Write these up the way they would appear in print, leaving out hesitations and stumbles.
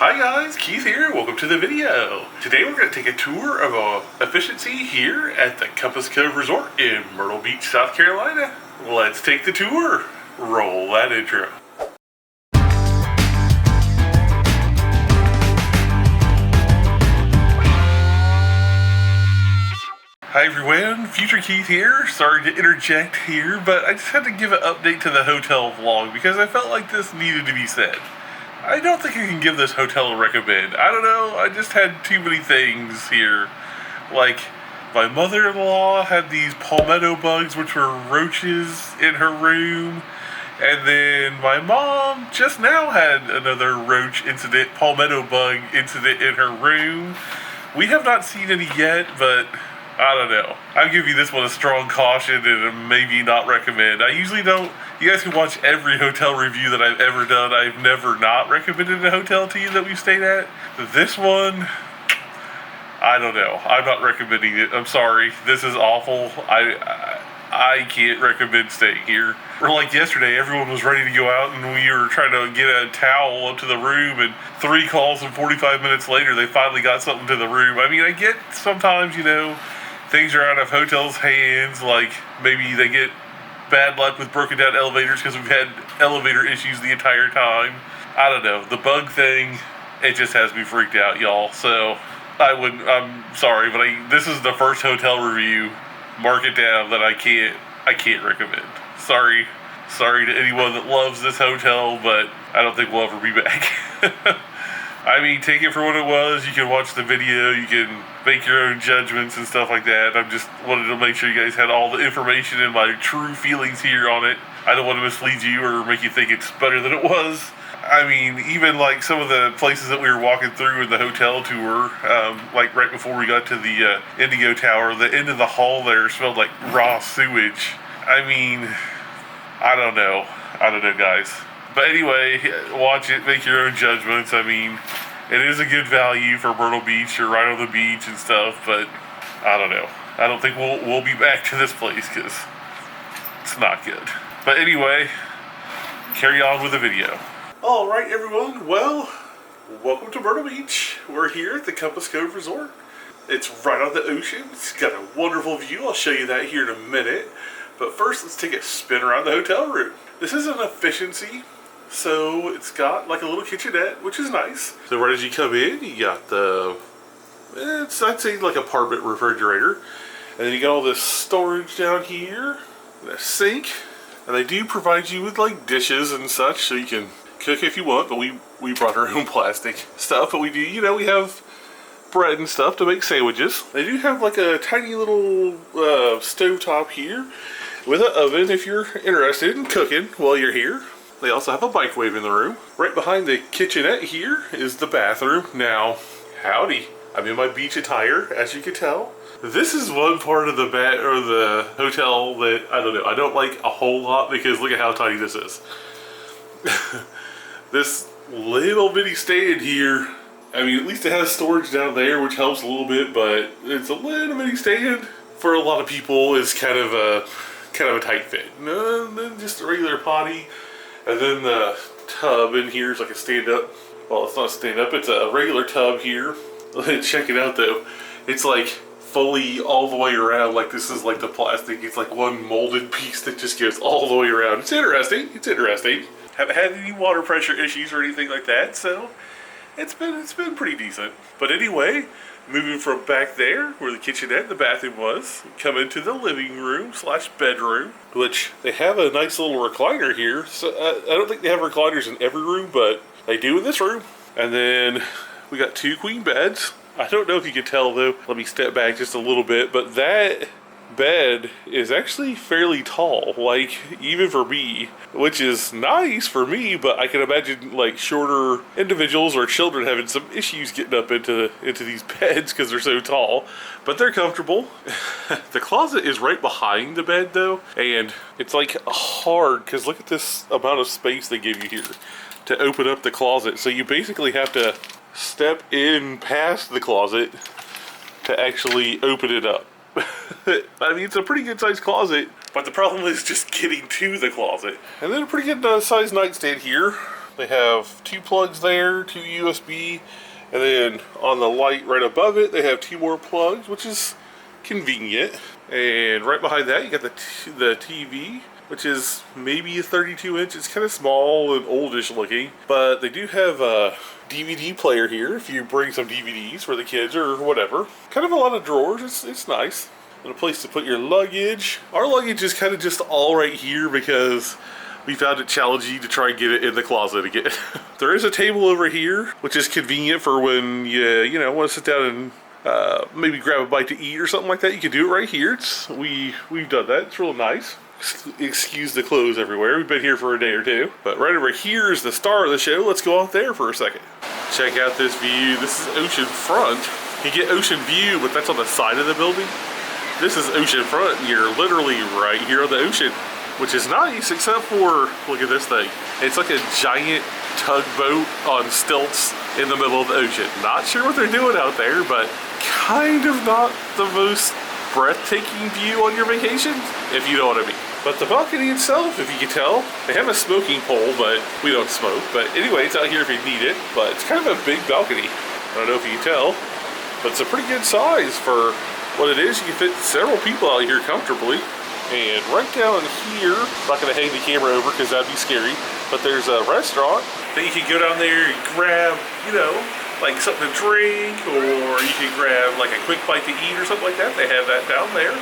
Hi guys, Keith here. Welcome to the video. Today we're going to take a tour of efficiency here at the Compass Cove Resort in Myrtle Beach, South Carolina. Let's take the tour. Roll that intro. Hi everyone, Future Keith here. Sorry to interject here, but I just had to give an update to the hotel vlog because I felt like this needed to be said. I don't think I can give this hotel a recommend. I don't know, I just had too many things here. Like, my mother-in-law had these palmetto bugs, which were roaches, in her room. And then my mom just now had another roach incident, palmetto bug incident in her room. We have not seen any yet, but I don't know. I'll give you this one a strong caution and maybe not recommend. I usually don't. You guys can watch every hotel review that I've ever done. I've never not recommended a hotel to you that we've stayed at. This one, I don't know. I'm not recommending it. I'm sorry. This is awful. I can't recommend staying here. Or like yesterday, everyone was ready to go out and we were trying to get a towel up to the room, and 3 calls and 45 minutes later, they finally got something to the room. I mean, I get sometimes, you know, things are out of hotels' hands, like maybe they get bad luck with broken down elevators because we've had elevator issues the entire time. I don't know. The bug thing, it just has me freaked out, y'all. So I'm sorry, but this is the first hotel review, mark it down, that I can't recommend. Sorry to anyone that loves this hotel, but I don't think we'll ever be back. I mean, take it for what it was. You can watch the video, you can make your own judgments and stuff like that. I just wanted to make sure you guys had all the information and my true feelings here on it. I don't want to mislead you or make you think it's better than it was. I mean, even like some of the places that we were walking through in the hotel tour, like right before we got to the Indigo Tower, the end of the hall there smelled like raw sewage. I mean, I don't know, guys. But anyway, watch it, make your own judgments. I mean, it is a good value for Myrtle Beach. You're right on the beach and stuff, but I don't know. I don't think we'll be back to this place because it's not good. But anyway, carry on with the video. All right, everyone. Well, welcome to Myrtle Beach. We're here at the Compass Cove Resort. It's right on the ocean. It's got a wonderful view. I'll show you that here in a minute. But first, let's take a spin around the hotel room. This is an efficiency. So it's got like a little kitchenette, which is nice. So right as you come in, you got I'd say like apartment refrigerator. And then you got all this storage down here, and a sink. And they do provide you with like dishes and such, so you can cook if you want, but we brought our own plastic stuff. But we do, you know, we have bread and stuff to make sandwiches. They do have like a tiny little stovetop here with an oven if you're interested in cooking while you're here. They also have a microwave in the room. Right behind the kitchenette here is the bathroom. Now, howdy, I'm in my beach attire, as you can tell. This is one part of the hotel that, I don't know, I don't like a whole lot because look at how tiny this is. This little bitty stand here, I mean, at least it has storage down there, which helps a little bit, but it's a little bitty stand. For a lot of people, it's kind of a tight fit. And then just a regular potty. And then the tub in here is like a stand-up. Well, it's not stand-up, it's a regular tub here. Check it out though. It's like fully all the way around, like this is like the plastic. It's like one molded piece that just goes all the way around. It's interesting. Haven't had any water pressure issues or anything like that, so it's been pretty decent. But anyway, moving from back there, where the kitchenette and the bathroom was, come into the living room / bedroom, which they have a nice little recliner here. So I don't think they have recliners in every room, but they do in this room. And then we got 2 queen beds. I don't know if you can tell though. Let me step back just a little bit, but that bed is actually fairly tall, like even for me, which is nice for me, but I can imagine like shorter individuals or children having some issues getting up into these beds because they're so tall, but they're comfortable. The closet is right behind the bed though, and it's like hard because look at this amount of space they give you here to open up the closet. So you basically have to step in past the closet to actually open it up. I mean, it's a pretty good sized closet, but the problem is just getting to the closet. And then a pretty good sized nightstand here. They have 2 plugs there, 2 USB, and then on the light right above it, they have 2 more plugs, which is convenient. And right behind that, you got the TV, which is maybe a 32-inch. It's kind of small and oldish looking, but they do have a DVD player here if you bring some DVDs for the kids or whatever. Kind of a lot of drawers. It's nice. And a place to put your luggage. Our luggage is kind of just all right here because we found it challenging to try and get it in the closet again. There is a table over here, which is convenient for when you want to sit down and maybe grab a bite to eat or something like that. You can do it right here. We've done that. It's real nice. Excuse the clothes everywhere. We've been here for a day or two. But right over here is the star of the show. Let's go out there for a second. Check out this view. This is oceanfront. You get ocean view, but that's on the side of the building. This is oceanfront. You're literally right here on the ocean, which is nice, except for, look at this thing. It's like a giant tugboat on stilts in the middle of the ocean. Not sure what they're doing out there, but kind of not the most breathtaking view on your vacation, if you know what I mean. But the balcony itself, if you can tell, they have a smoking pole, but we don't smoke. But anyway, it's out here if you need it, but it's kind of a big balcony. I don't know if you can tell, but it's a pretty good size for what it is. You can fit several people out here comfortably. And right down here, I'm not going to hang the camera over because that'd be scary, but there's a restaurant that you can go down there and grab, like something to drink, or you can grab like a quick bite to eat or something like that. They have that down there.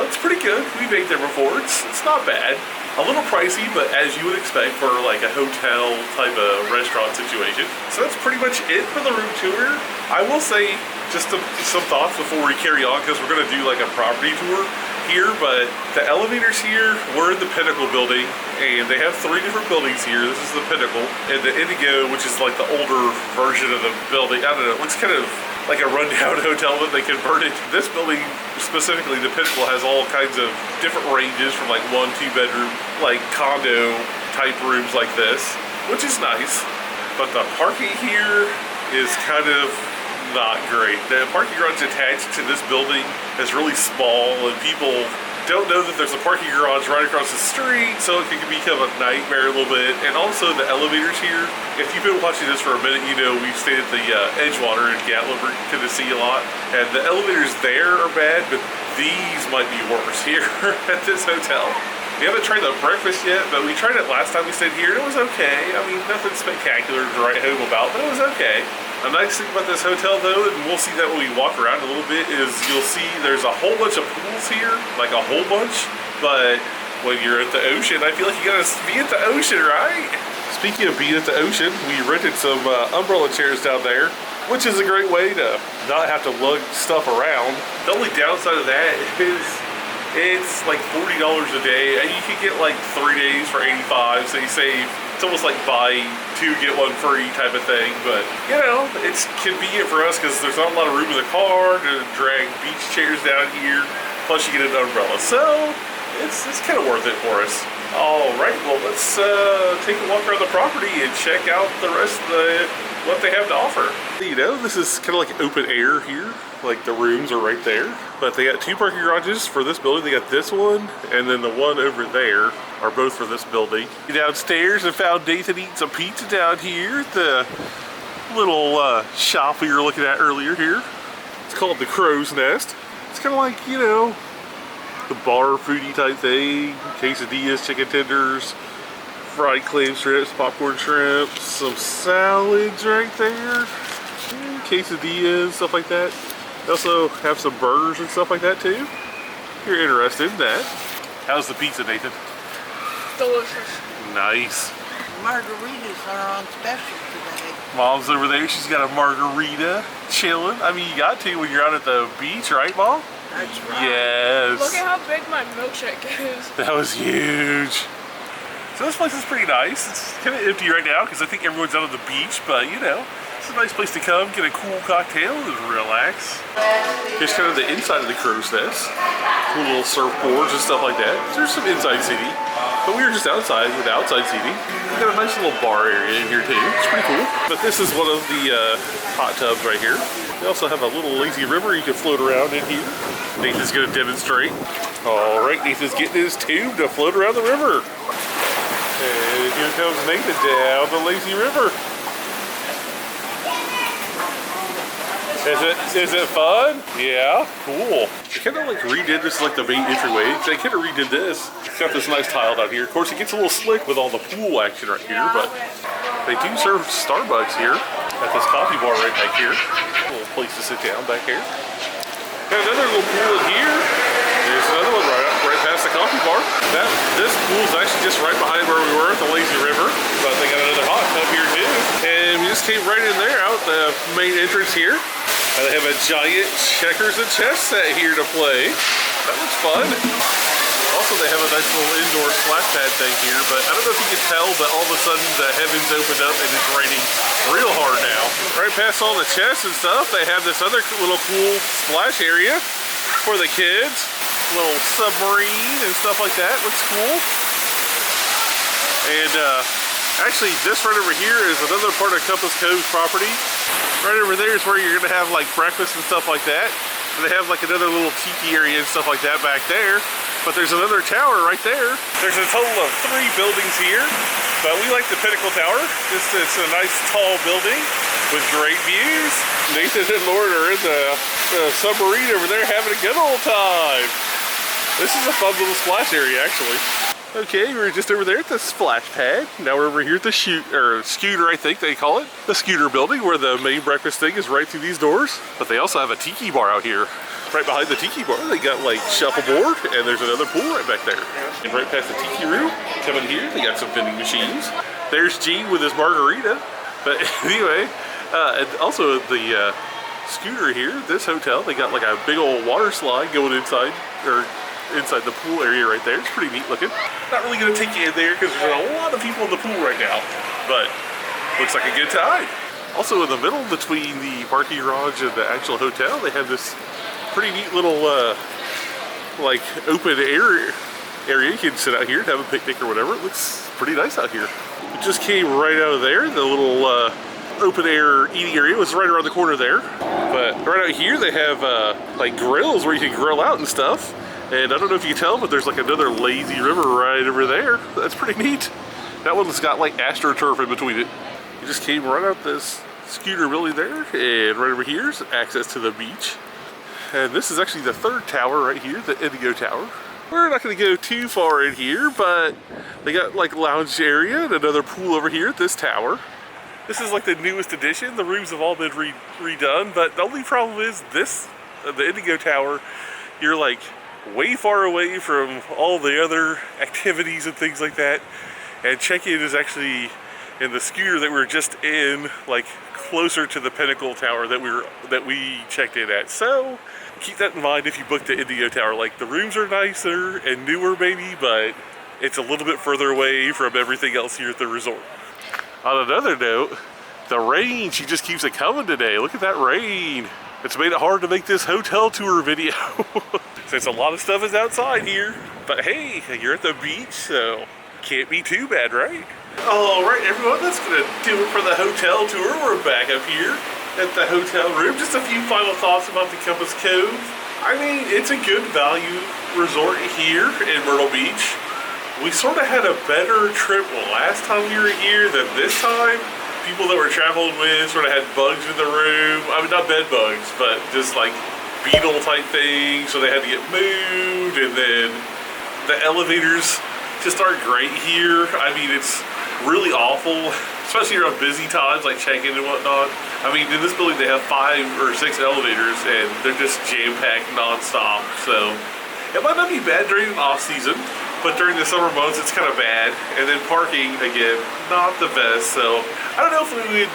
It's pretty good. We've ate there before. It's not bad. A little pricey, but as you would expect for like a hotel type of restaurant situation. So that's pretty much it for the room tour. I will say just some thoughts before we carry on, because we're going to do like a property tour here, but the elevators here, we're in the Pinnacle building, and they have 3 different buildings here. This is the Pinnacle, and the Indigo, which is like the older version of the building. I don't know, it looks kind of like a rundown hotel that they converted. This building, specifically the Pinnacle, has all kinds of different ranges from like 1-2 bedroom, like condo type rooms like this, which is nice. But the parking here is kind of not great. The parking garage attached to this building is really small, and people don't know that there's a parking garage right across the street, so it can become a nightmare a little bit. And also the elevators here, if you've been watching this for a minute, you know we've stayed at the Edgewater in Gatlinburg, Tennessee a lot, and the elevators there are bad, but these might be worse here at this hotel. We haven't tried the breakfast yet, but we tried it last time we stayed here, and it was okay. I mean, nothing spectacular to write home about, but it was okay. The nice thing about this hotel, though, and we'll see that when we walk around a little bit, is you'll see there's a whole bunch of pools here, like a whole bunch, but when you're at the ocean, I feel like you gotta be at the ocean, right? Speaking of being at the ocean, we rented some umbrella chairs down there, which is a great way to not have to lug stuff around. The only downside of that is it's like $40 a day, and you can get like 3 days for $85, so you save. It's almost like buy 2 get 1 free type of thing, but it's convenient for us because there's not a lot of room in the car to drag beach chairs down here, plus you get an umbrella, so it's kind of worth it for us. All right, well, let's take a walk around the property and check out the rest of what they have to offer. This is kind of like open air here. Like the rooms are right there, but they got 2 parking garages for this building. They got this one, and then the one over there are both for this building. Downstairs, and found Nathan eating some pizza down here at the little shop we were looking at earlier here. It's called the Crow's Nest. It's kind of like, the bar foodie type thing. Quesadillas, chicken tenders, fried clam strips, popcorn shrimp, some salads right there, quesadillas, stuff like that. They also have some burgers and stuff like that too. If you're interested in that. How's the pizza, Nathan? Delicious. Nice. Margaritas are on special today. Mom's over there. She's got a margarita chilling. I mean, you got to when you're out at the beach, right, Mom? That's right. Yes. Look at how big my milkshake is. That was huge. So this place is pretty nice. It's kind of empty right now because I think everyone's out on the beach, but it's a nice place to come, get a cool cocktail and relax. Here's kind of the inside of the Crow's Nest. Cool little surfboards and stuff like that. There's some inside seating, but we were just outside with outside seating. We got a nice little bar area in here too. It's pretty cool. But this is one of the hot tubs right here. They also have a little lazy river you can float around in here. Nathan's gonna demonstrate. All right, Nathan's getting his tube to float around the river. And here comes Nathan down the lazy river. Is it fun? Yeah, cool. They kind of like redid this, like the main entryway. They kind of redid this. It's got this nice tile down here. Of course, it gets a little slick with all the pool action right here, but they do serve Starbucks here at this coffee bar right back here. A little place to sit down back here. Got another little pool in here. There's another one right past the coffee bar. This pool is actually just right behind where we were at the lazy river, but they got another hot tub here too. And we just came right in there out the main entrance here. And they have a giant checkers and chess set here to play. That looks fun. Also, they have a nice little indoor splash pad thing here, but I don't know if you can tell, but all of a sudden the heavens opened up and it's raining real hard now. Right past all the chess and stuff, they have this other little cool splash area for the kids. Little submarine and stuff like that. Looks cool. And actually, this right over here is another part of Compass Cove property. Right over there is where you're gonna have like breakfast and stuff like that. And they have like another little tiki area and stuff like that back there. But there's another tower right there. There's a total of 3 buildings here, but we like the Pinnacle Tower. It's a nice tall building with great views. Nathan and Lauren are in the submarine over there having a good old time. This is a fun little splash area actually. Okay, we were just over there at the splash pad. Now we're over here at the scooter, I think they call it. The scooter building where the main breakfast thing is right through these doors. But they also have a tiki bar out here. Right behind the tiki bar, they got like shuffleboard and there's another pool right back there. And right past the tiki room, come in here, they got some vending machines. There's Gene with his margarita. But anyway, and also the scooter here, this hotel, they got like a big old water slide going inside the pool area right there. It's pretty neat looking. Not really going to take you in there because there's a lot of people in the pool right now, but looks like a good time. Also in the middle between the parking garage and the actual hotel, they have this pretty neat little like open area. You can sit out here and have a picnic or whatever. It looks pretty nice out here. It just came right out of there. The little open air eating area was right around the corner there. But right out here they have like grills where you can grill out and stuff. And I don't know if you can tell, but there's like another lazy river right over there. That's pretty neat. That one's got like AstroTurf in between it. You just came right out this scooter building there, and right over here is access to the beach. And this is actually the 3rd tower right here, the Indigo Tower. We're not going to go too far in here, but they got like lounge area and another pool over here at this tower. This is like the newest addition. The rooms have all been redone, but the only problem is this, the Indigo Tower, you're like way far away from all the other activities and things like that. And check-in is actually in the scooter that we were just in, like closer to the Pinnacle Tower that we checked in at. So keep that in mind if you book the Indigo Tower. Like the rooms are nicer and newer maybe, but it's a little bit further away from everything else here at the resort. On another note, the rain, she just keeps it coming today. Look at that rain. It's made it hard to make this hotel tour video. Since a lot of stuff is outside here. But hey, you're at the beach, so can't be too bad, right? Alright everyone, that's gonna do it for the hotel tour. We're back up here at the hotel room. Just a few final thoughts about the Compass Cove. I mean, it's a good value resort here in Myrtle Beach. We sort of had a better trip last time we were here than this time. People that we're traveling with sort of had bugs in the room. I mean, not bed bugs, but just like beetle type things, so they had to get moved. And then the elevators just aren't great here. I mean, it's really awful, especially around busy times like check-in and whatnot. I mean, in this building they have 5 or 6 elevators and they're just jam-packed non-stop. So it might not be bad during off-season, but during the summer months it's kind of bad. And then parking, again, not the best. So I don't know if we would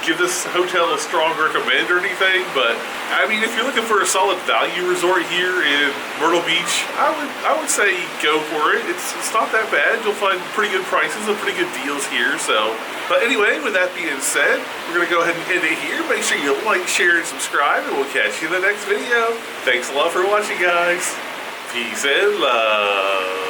give this hotel a strong recommend or anything, but I mean, if you're looking for a solid value resort here in Myrtle Beach, I would say go for it. It's not that bad. You'll find pretty good prices and pretty good deals here. So, but anyway, with that being said, we're gonna go ahead and end it here. Make sure you like, share, and subscribe, and we'll catch you in the next video. Thanks a lot for watching, guys. Peace and love.